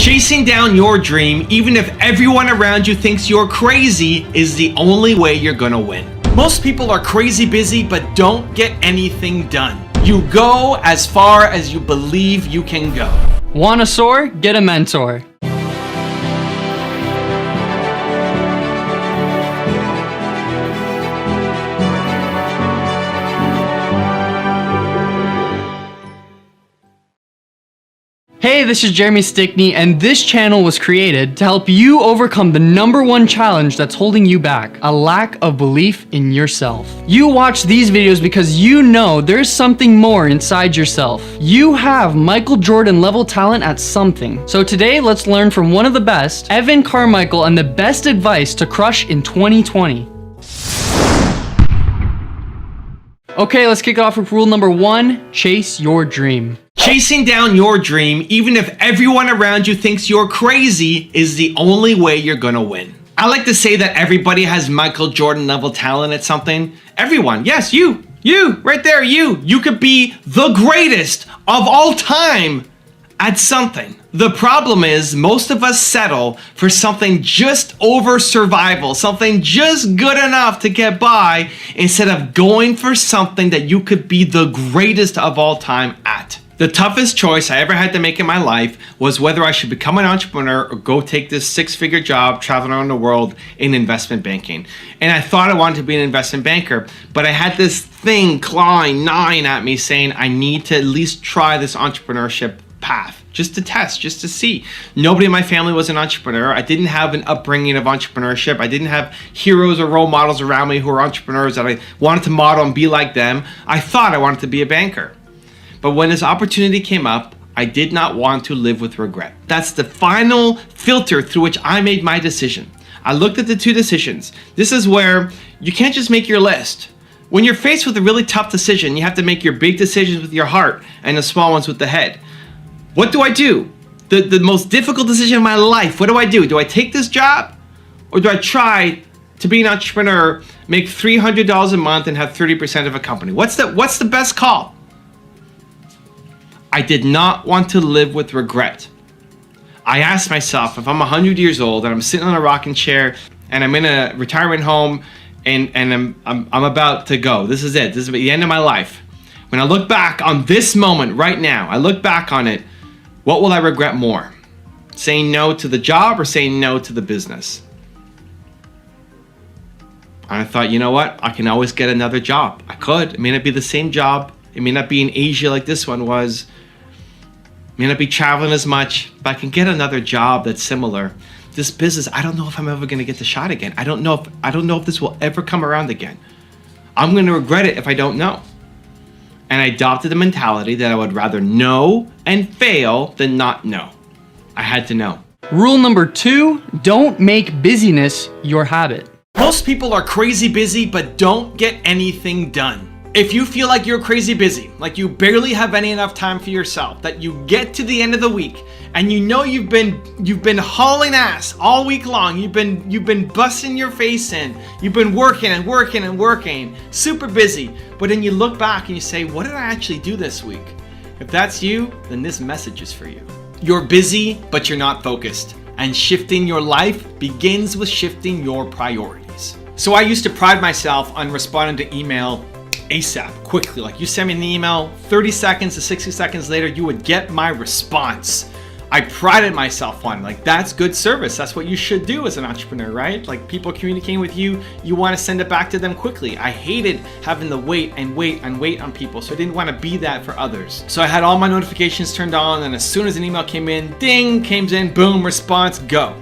Chasing down your dream, even if everyone around you thinks you're crazy, is the only way you're gonna win. Most people are crazy busy but don't get anything done. You go as far as you believe you can go. Wanna soar? Get a mentor. Hey, this is Jeremy Stickney, and this channel was created to help you overcome the #1 challenge that's holding you back, a lack of belief in yourself. You watch these videos because you know there's something more inside yourself. You have Michael Jordan level talent at something. So today, let's learn from one of the best, Evan Carmichael, and the best advice to crush in 2020. Okay, let's kick it off with rule number 1, chase your dream. Chasing down your dream, even if everyone around you thinks you're crazy, is the only way you're gonna win. I like to say that everybody has Michael Jordan level talent at something. Everyone, yes, you, right there, you could be the greatest of all time at something. The problem is most of us settle for something just over survival, something just good enough to get by, instead of going for something that you could be the greatest of all time at. The toughest choice I ever had to make in my life was whether I should become an entrepreneur or go take this 6-figure job traveling around the world in investment banking. And I thought I wanted to be an investment banker, but I had this thing gnawing at me saying I need to at least try this entrepreneurship path, just to test, just to see. Nobody in my family was an entrepreneur. I didn't have an upbringing of entrepreneurship. I didn't have heroes or role models around me who were entrepreneurs that I wanted to model and be like them. I thought I wanted to be a banker. But when this opportunity came up, I did not want to live with regret. That's the final filter through which I made my decision. I looked at the 2 decisions. This is where you can't just make your list. When you're faced with a really tough decision, you have to make your big decisions with your heart and the small ones with the head. What do I do? The most difficult decision of my life, what do I do? Do I take this job? Or do I try to be an entrepreneur, make $300 a month and have 30% of a company? What's the best call? I did not want to live with regret. I asked myself, if I'm 100 years old and I'm sitting on a rocking chair and I'm in a retirement home and I'm about to go, this is it, this is the end of my life. When I look back on this moment right now, I look back on it, what will I regret more? Saying no to the job or saying no to the business? And I thought, you know what? I can always get another job. I could. It may not be the same job. It may not be in Asia like this one was. May not be traveling as much, but I can get another job that's similar. This business, I don't know if I'm ever going to get the shot again. I don't know if this will ever come around again. I'm going to regret it if I don't know. And I adopted the mentality that I would rather know and fail than not know. I had to know. Rule number 2, don't make busyness your habit. Most people are crazy busy but don't get anything done. If you feel like you're crazy busy, like you barely have enough time for yourself, that you get to the end of the week and you know you've been hauling ass all week long, you've been busting your face in, you've been working, super busy, but then you look back and you say, what did I actually do this week? If that's you, then this message is for you. You're busy, but you're not focused. And shifting your life begins with shifting your priorities. So I used to pride myself on responding to email ASAP, quickly. Like, you send me an email, 30 seconds to 60 seconds later, you would get my response. I prided myself on, like, that's good service. That's what you should do as an entrepreneur, right? Like, people communicating with you, you want to send it back to them quickly. I hated having to wait on people, so I didn't want to be that for others. So I had all my notifications turned on, and as soon as an email came in, ding, came in, boom, response, go.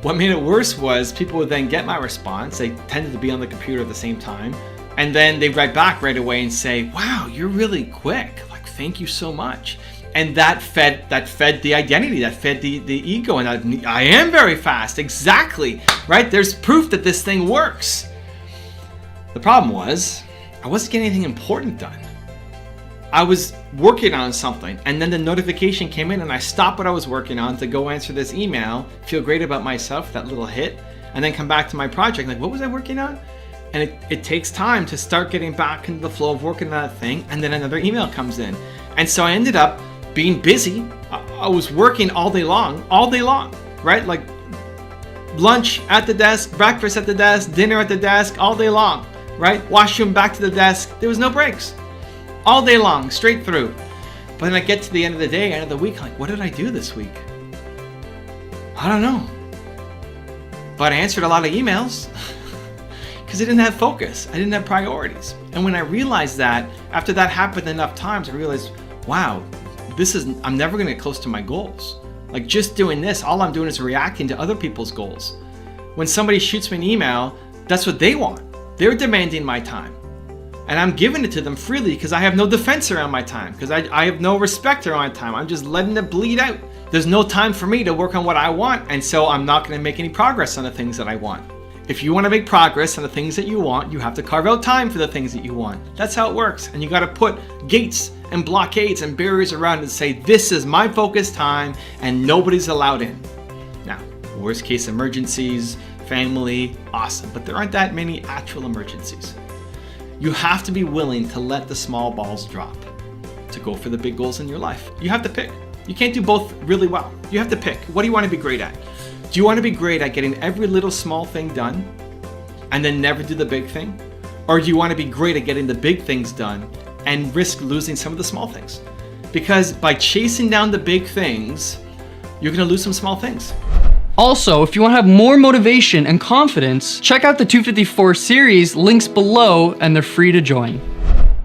What made it worse was people would then get my response. They tended to be on the computer at the same time. And then they write back right away and say, wow, you're really quick. Like, thank you so much. And that fed the identity, that fed the ego. And I am very fast, exactly, right? There's proof that this thing works. The problem was, I wasn't getting anything important done. I was working on something, and then the notification came in and I stopped what I was working on to go answer this email, feel great about myself, that little hit, and then come back to my project. Like, what was I working on? And it takes time to start getting back into the flow of working on that thing, and then another email comes in. And so I ended up being busy I was working all day long, right? Like lunch at the desk, breakfast at the desk, dinner at the desk, all day long, right? Washroom, back to the desk. There was no breaks. All day long, straight through. But then I get to the end of the day, end of the week, like, what did I do this week? I don't know. But I answered a lot of emails because I didn't have focus. I didn't have priorities. And when I realized that, after that happened enough times, I realized, wow, I'm never gonna get close to my goals. Like just doing this, all I'm doing is reacting to other people's goals. When somebody shoots me an email, that's what they want. They're demanding my time. And I'm giving it to them freely because I have no defense around my time, because I have no respect around my time. I'm just letting it bleed out. There's no time for me to work on what I want, and so I'm not gonna make any progress on the things that I want. If you wanna make progress on the things that you want, you have to carve out time for the things that you want. That's how it works. And you gotta put gates and blockades and barriers around it and say, this is my focus time and nobody's allowed in. Now, worst case emergencies, family, awesome, but there aren't that many actual emergencies. You have to be willing to let the small balls drop to go for the big goals in your life. You have to pick. You can't do both really well. You have to pick. What do you want to be great at? Do you want to be great at getting every little small thing done and then never do the big thing? Or do you want to be great at getting the big things done and risk losing some of the small things? Because by chasing down the big things, you're going to lose some small things. Also, if you want to have more motivation and confidence, check out the 254 series, links below, and they're free to join.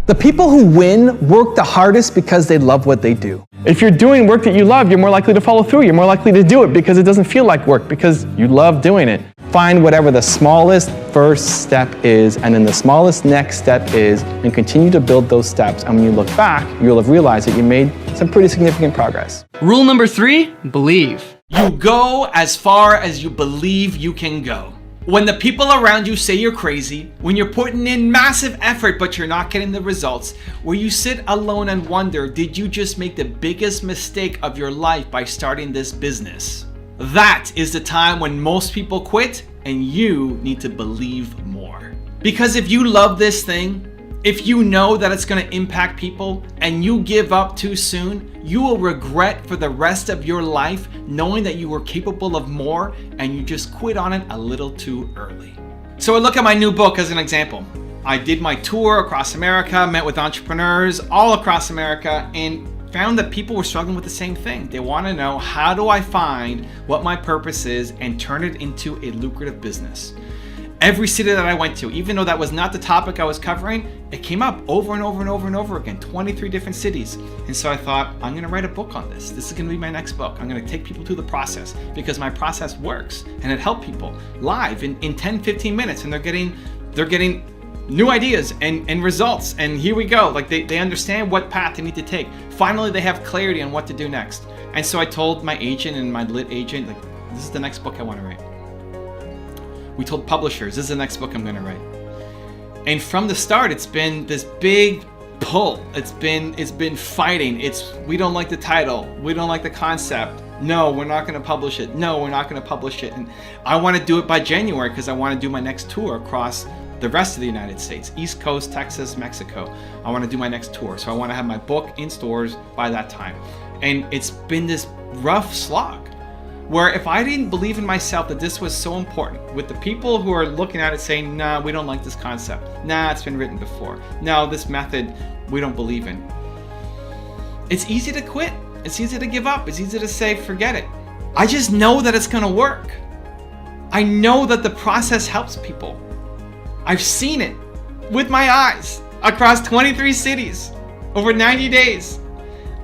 The people who win work the hardest because they love what they do. If you're doing work that you love, you're more likely to follow through. You're more likely to do it because it doesn't feel like work, because you love doing it. Find whatever the smallest first step is, and then the smallest next step is, and continue to build those steps. And when you look back, you'll have realized that you made some pretty significant progress. Rule number 3, believe. You go as far as you believe you can go. When the people around you say you're crazy, when you're putting in massive effort but you're not getting the results, where you sit alone and wonder, did you just make the biggest mistake of your life by starting this business? That is the time when most people quit, and you need to believe more. Because if you love this thing, if you know that it's going to impact people and you give up too soon, you will regret for the rest of your life knowing that you were capable of more and you just quit on it a little too early. So I look at my new book as an example. I did my tour across America, met with entrepreneurs all across America, and found that people were struggling with the same thing. They want to know, how do I find what my purpose is and turn it into a lucrative business? Every city that I went to, even though that was not the topic I was covering, it came up over and over and over and over again, 23 different cities. And so I thought, I'm gonna write a book on this. This is gonna be my next book. I'm gonna take people through the process because my process works and it helped people live in 10, 15 minutes, and they're getting new ideas and results. And here we go. Like they understand what path they need to take. Finally, they have clarity on what to do next. And so I told my agent and my lit agent, like, this is the next book I wanna write. We told publishers, this is the next book I'm gonna write. And from the start, it's been this big pull. It's been fighting. We don't like the title. We don't like the concept. No, we're not gonna publish it. No, we're not gonna publish it. And I wanna do it by January because I wanna do my next tour across the rest of the United States, East Coast, Texas, Mexico. I wanna do my next tour. So I wanna have my book in stores by that time. And it's been this rough slog, where if I didn't believe in myself that this was so important, with the people who are looking at it saying, nah, we don't like this concept. Nah, it's been written before. No, this method, we don't believe in. It's easy to quit. It's easy to give up. It's easy to say, forget it. I just know that it's gonna work. I know that the process helps people. I've seen it with my eyes across 23 cities over 90 days.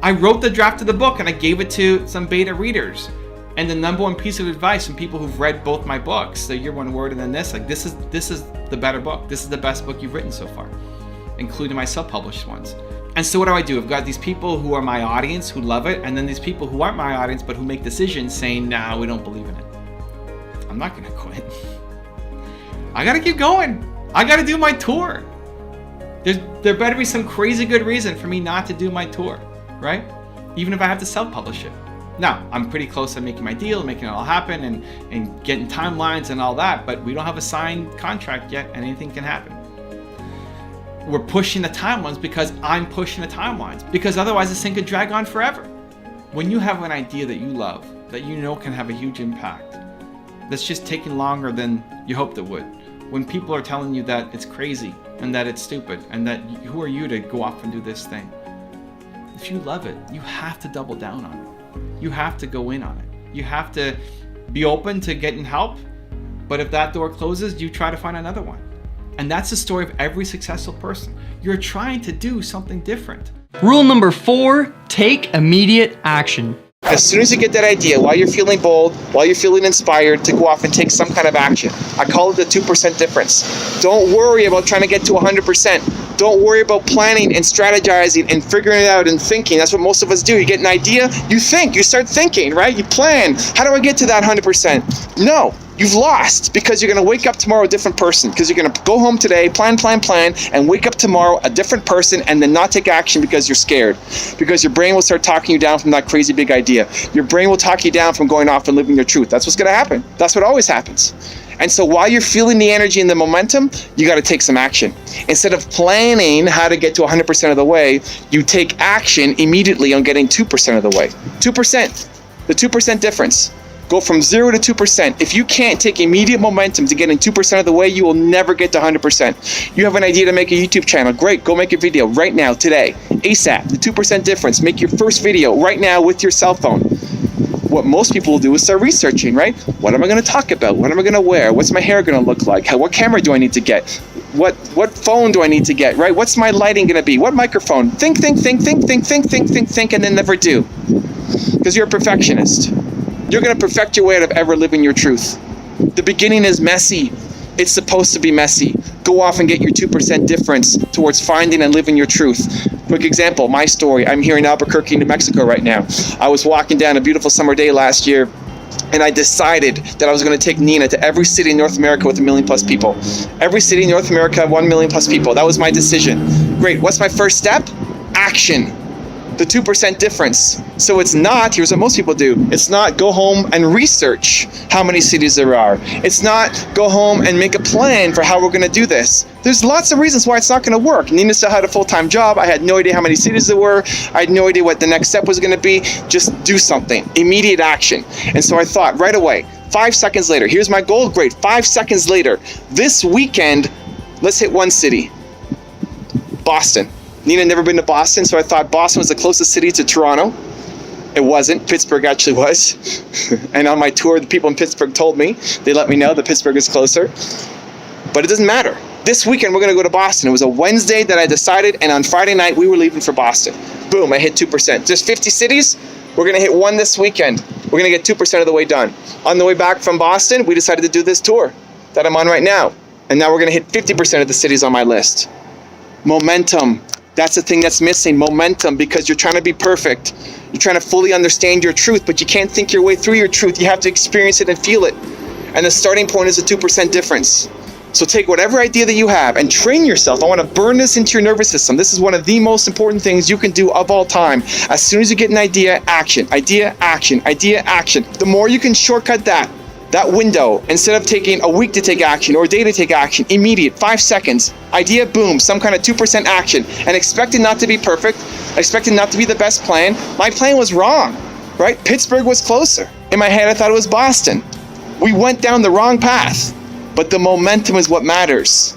I wrote the draft of the book and I gave it to some beta readers. And the number one piece of advice from people who've read both my books, the Your One Word and then this, like this is the better book. This is the best book you've written so far, including my self-published ones. And so what do? I've got these people who are my audience who love it, and then these people who aren't my audience but who make decisions saying, nah, we don't believe in it. I'm not gonna quit. I gotta keep going. I gotta do my tour. There better be some crazy good reason for me not to do my tour, right? Even if I have to self-publish it. Now, I'm pretty close to making my deal, making it all happen and getting timelines and all that, but we don't have a signed contract yet and anything can happen. We're pushing the timelines because I'm pushing the timelines, because otherwise this thing could drag on forever. When you have an idea that you love, that you know can have a huge impact, that's just taking longer than you hoped it would. When people are telling you that it's crazy and that it's stupid and that who are you to go off and do this thing? If you love it, you have to double down on it. You have to go in on it. You have to be open to getting help, but if that door closes, you try to find another one. And that's the story of every successful person. You're trying to do something different. Rule number 4, take immediate action. As soon as you get that idea, while you're feeling bold, while you're feeling inspired, to go off and take some kind of action. I call it the 2% difference. Don't worry about trying to get to 100%. Don't worry about planning and strategizing and figuring it out and thinking. That's what most of us do. You get an idea, you think, you start thinking, right? You plan. How do I get to that 100%? No. You've lost, because you're going to wake up tomorrow a different person, because you're going to go home today, plan, and wake up tomorrow a different person, and then not take action because you're scared. Because your brain will start talking you down from that crazy big idea. Your brain will talk you down from going off and living your truth. That's what's going to happen. That's what always happens. And so while you're feeling the energy and the momentum, you got to take some action. Instead of planning how to get to 100% of the way, you take action immediately on getting 2% of the way. 2%, the 2% difference. Go from 0 to 2%. If you can't take immediate momentum to getting 2% of the way, you will never get to 100%. You have an idea to make a YouTube channel. Great, go make a video right now, today. ASAP, the 2% difference. Make your first video right now with your cell phone. What most people will do is start researching, right? What am I going to talk about? What am I going to wear? What's my hair going to look like? What camera do I need to get? What phone do I need to get, right? What's my lighting going to be? What microphone? Think, and then never do. Because you're a perfectionist. You're going to perfect your way out of ever living your truth. The beginning is messy. It's supposed to be messy. Go off and get your 2% difference towards finding and living your truth. Quick example, my story. I'm here in Albuquerque, New Mexico right now. I was walking down a beautiful summer day last year, and I decided that I was going to take Nina to every city in North America with 1 million plus people. Every city in North America, 1 million plus people. That was my decision. Great. What's my first step? Action. The 2% difference. So it's not, here's what most people do, it's not go home and research how many cities there are. It's not go home and make a plan for how we're going to do this. There's lots of reasons why it's not going to work. Nina still had a full-time job. I had no idea how many cities there were. I had no idea what the next step was going to be. Just do something. Immediate action. And so I thought right away, 5 seconds later, here's my goal, great. 5 seconds later, this weekend, let's hit one city. Boston. Nina had never been to Boston, so I thought Boston was the closest city to Toronto. It wasn't. Pittsburgh actually was. And on my tour, the people in Pittsburgh told me, they let me know that Pittsburgh is closer. But it doesn't matter. This weekend, we're going to go to Boston. It was a Wednesday that I decided, and on Friday night, we were leaving for Boston. Boom, I hit 2%. Just 50 cities, we're going to hit one this weekend. We're going to get 2% of the way done. On the way back from Boston, we decided to do this tour that I'm on right now. And now we're going to hit 50% of the cities on my list. Momentum. That's the thing that's missing, momentum, because you're trying to be perfect. You're trying to fully understand your truth, but you can't think your way through your truth. You have to experience it and feel it. And the starting point is a 2% difference. So take whatever idea that you have and train yourself. I want to burn this into your nervous system. This is one of the most important things you can do of all time. As soon as you get an idea, action, idea, action, idea, action. The more you can shortcut that window, instead of taking a week to take action or a day to take action, immediate, 5 seconds, idea, boom, some kind of 2% action, and expect it not to be perfect, expect it not to be the best plan. My plan was wrong, right? Pittsburgh was closer. In my head, I thought it was Boston. We went down the wrong path, but the momentum is what matters.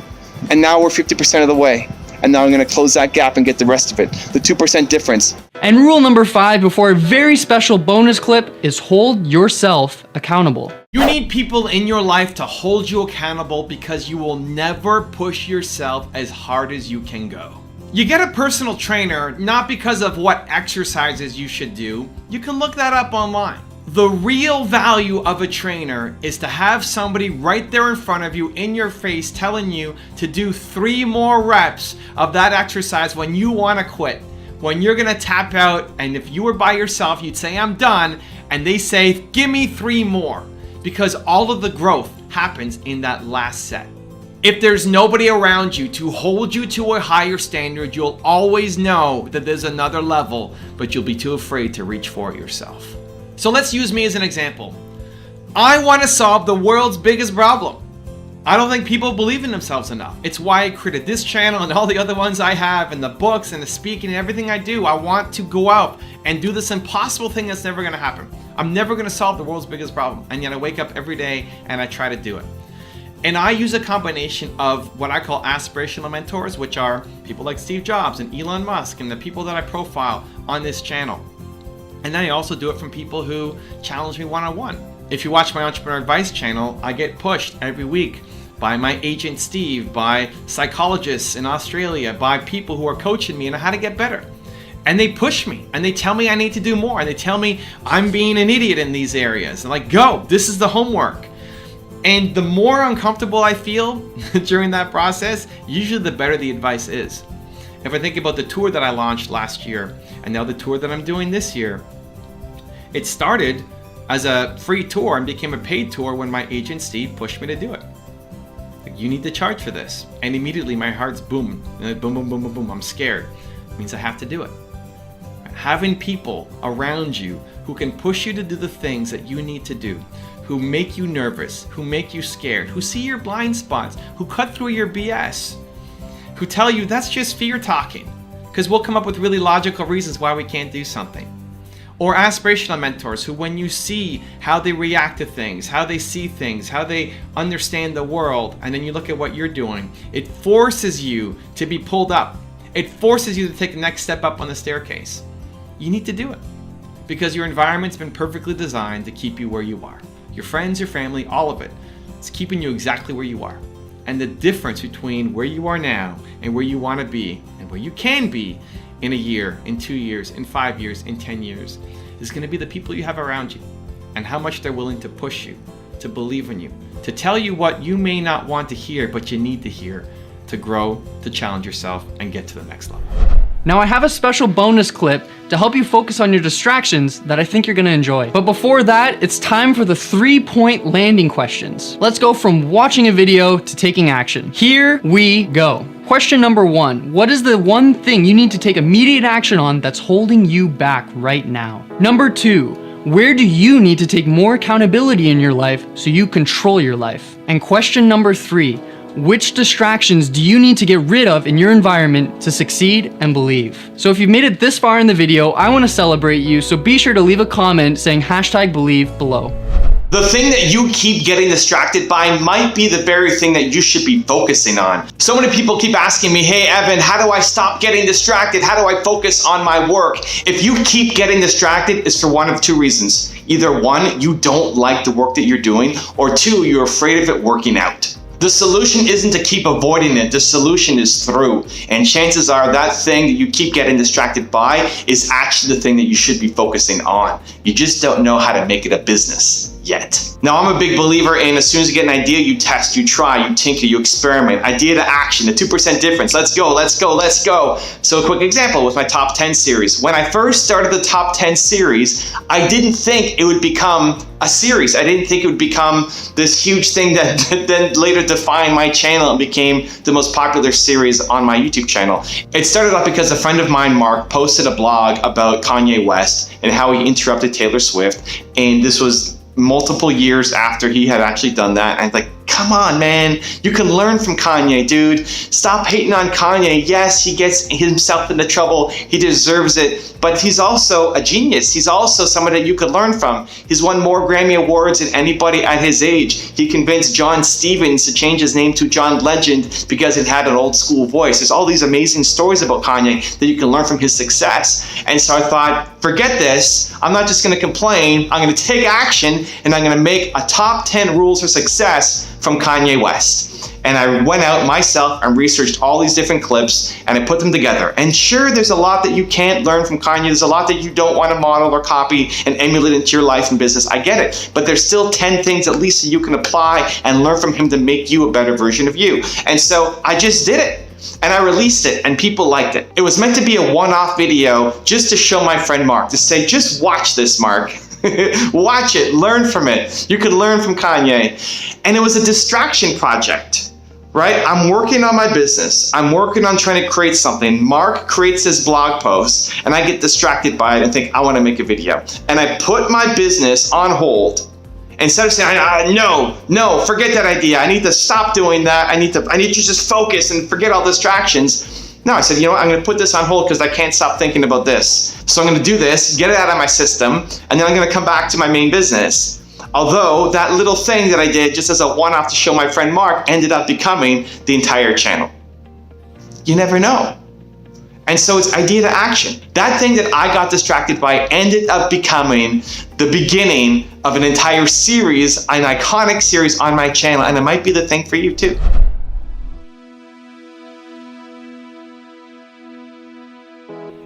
And now we're 50% of the way. And now I'm going to close that gap and get the rest of it. The 2% difference. And rule number 5 before a very special bonus clip is hold yourself accountable. You need people in your life to hold you accountable because you will never push yourself as hard as you can go. You get a personal trainer not because of what exercises you should do. You can look that up online. The real value of a trainer is to have somebody right there in front of you in your face telling you to do 3 more reps of that exercise when you want to quit. When you're going to tap out, and if you were by yourself, you'd say, I'm done, and they say, give me 3 more, because all of the growth happens in that last set. If there's nobody around you to hold you to a higher standard, you'll always know that there's another level, but you'll be too afraid to reach for it yourself. So let's use me as an example. I want to solve the world's biggest problem. I don't think people believe in themselves enough. It's why I created this channel and all the other ones I have, and the books and the speaking and everything I do. I want to go out and do this impossible thing that's never gonna happen. I'm never gonna solve the world's biggest problem, and yet I wake up every day and I try to do it. And I use a combination of what I call aspirational mentors, which are people like Steve Jobs and Elon Musk and the people that I profile on this channel. And then I also do it from people who challenge me one-on-one. If you watch my Entrepreneur Advice channel, I get pushed every week by my agent Steve, by psychologists in Australia, by people who are coaching me on how to get better. And they push me and they tell me I need to do more, and they tell me I'm being an idiot in these areas. And like, go, this is the homework. And the more uncomfortable I feel during that process, usually the better the advice is. If I think about the tour that I launched last year and now the tour that I'm doing this year, it started as a free tour and became a paid tour when my agent Steve pushed me to do it. Like, you need to charge for this. And immediately my heart's booming. Boom, boom, boom, boom, boom. I'm scared. It means I have to do it. Having people around you who can push you to do the things that you need to do, who make you nervous, who make you scared, who see your blind spots, who cut through your BS, who tell you that's just fear talking, because we'll come up with really logical reasons why we can't do something. Or aspirational mentors who, when you see how they react to things, how they see things, how they understand the world, and then you look at what you're doing, it forces you to be pulled up. It forces you to take the next step up on the staircase. You need to do it because your environment's been perfectly designed to keep you where you are. Your friends, your family, all of it. It's keeping you exactly where you are. And the difference between where you are now and where you want to be and where you can be in a year, in 2 years, in 5 years, in 10 years is going to be the people you have around you and how much they're willing to push you, to believe in you, to tell you what you may not want to hear, but you need to hear to grow, to challenge yourself and get to the next level. Now I have a special bonus clip to help you focus on your distractions that I think you're gonna enjoy. But before that, it's time for the 3-point landing questions. Let's go from watching a video to taking action. Here we go. Question number 1, what is the one thing you need to take immediate action on that's holding you back right now? Number 2, where do you need to take more accountability in your life so you control your life? And question number 3, which distractions do you need to get rid of in your environment to succeed and believe? So if you've made it this far in the video, I want to celebrate you, so be sure to leave a comment saying #believe below. The thing that you keep getting distracted by might be the very thing that you should be focusing on. So many people keep asking me, hey Evan, how do I stop getting distracted? How do I focus on my work? If you keep getting distracted, it's for one of 2 reasons. Either 1, you don't like the work that you're doing, or 2, you're afraid of it working out. The solution isn't to keep avoiding it, the solution is through. And chances are that thing that you keep getting distracted by is actually the thing that you should be focusing on. You just don't know how to make it a business yet. Now, I'm a big believer in as soon as you get an idea, you test, you try, you tinker, you experiment. Idea to action, the 2% difference. Let's go, let's go, let's go. So a quick example with my top 10 series. When I first started the top 10 series, I didn't think it would become a series. I didn't think it would become this huge thing that then later defined my channel and became the most popular series on my YouTube channel. It started off because a friend of mine, Mark, posted a blog about Kanye West and how he interrupted Taylor Swift. And this was multiple years after he had actually done that. And I'm like, come on, man, you can learn from Kanye, dude. Stop hating on Kanye. Yes, he gets himself into trouble. He deserves it. But he's also a genius. He's also someone that you could learn from. He's won more Grammy Awards than anybody at his age. He convinced John Stevens to change his name to John Legend because it had an old school voice. There's all these amazing stories about Kanye that you can learn from his success. And so I thought, forget this. I'm not just going to complain. I'm going to take action, and I'm going to make a top 10 rules for success from Kanye West. And I went out myself and researched all these different clips and I put them together. And sure, there's a lot that you can't learn from Kanye. There's a lot that you don't want to model or copy and emulate into your life and business. I get it. But there's still 10 things at least that you can apply and learn from him to make you a better version of you. And so I just did it. And I released it and people liked it. It was meant to be a one-off video just to show my friend Mark, to say, just watch this, Mark. Watch it, learn from it. You could learn from Kanye. And it was a distraction project, right? I'm working on my business. I'm working on trying to create something. Mark creates his blog post and I get distracted by it and think, I want to make a video. And I put my business on hold Instead of saying, no, forget that idea. I need to stop doing that. I need to just focus and forget all distractions. No, I said, you know what? I'm going to put this on hold because I can't stop thinking about this. So I'm going to do this, get it out of my system, and then I'm going to come back to my main business. Although that little thing that I did just as a one-off to show my friend Mark ended up becoming the entire channel. You never know. And so it's idea to action. That thing that I got distracted by ended up becoming the beginning of an entire series, an iconic series on my channel, and it might be the thing for you too.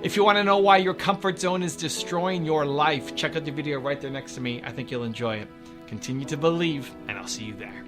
If you want to know why your comfort zone is destroying your life, check out the video right there next to me. I think you'll enjoy it. Continue to believe, and I'll see you there.